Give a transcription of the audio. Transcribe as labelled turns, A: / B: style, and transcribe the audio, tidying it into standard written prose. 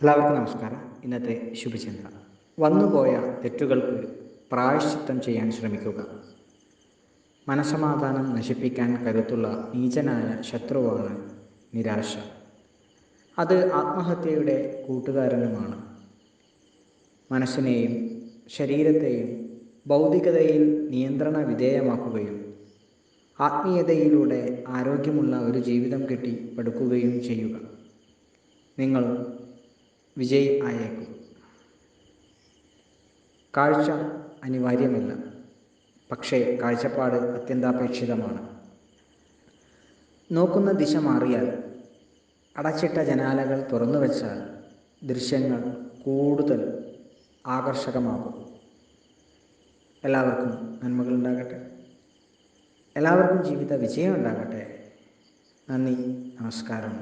A: എല്ലാവർക്കും നമസ്കാരം. ഇന്നത്തെ ശുഭചിന്ത: വന്നുപോയ തെറ്റുകൾക്ക് പ്രായശ്ചിത്തം ചെയ്യാൻ ശ്രമിക്കുക. മനസമാധാനം നശിപ്പിക്കാൻ കരുത്തുള്ള നീചനായ ശത്രുവാണ് നിരാശ. അത് ആത്മഹത്യയുടെ കൂട്ടുകാരനുമാണ്. മനസ്സിനെയും ശരീരത്തെയും ഭൗതികതയിൽ നിയന്ത്രണ വിധേയമാക്കുകയും ആത്മീയതയിലൂടെ ആരോഗ്യമുള്ള ഒരു ജീവിതം കെട്ടിപ്പടുക്കുകയും ചെയ്യുക. നിങ്ങൾ വിജയി ആയേക്കും. കാഴ്ച അനിവാര്യമല്ല, പക്ഷേ കാഴ്ചപ്പാട് അത്യന്താപേക്ഷിതമാണ്. നോക്കുന്ന ദിശ മാറിയാൽ, അടച്ചിട്ട ജനാലകൾ തുറന്നു വച്ചാൽ ദൃശ്യങ്ങൾ കൂടുതൽ ആകർഷകമാകും. എല്ലാവർക്കും നന്മകൾ ഉണ്ടാകട്ടെ. എല്ലാവർക്കും ജീവിത വിജയം ഉണ്ടാകട്ടെ. നന്ദി, നമസ്കാരം.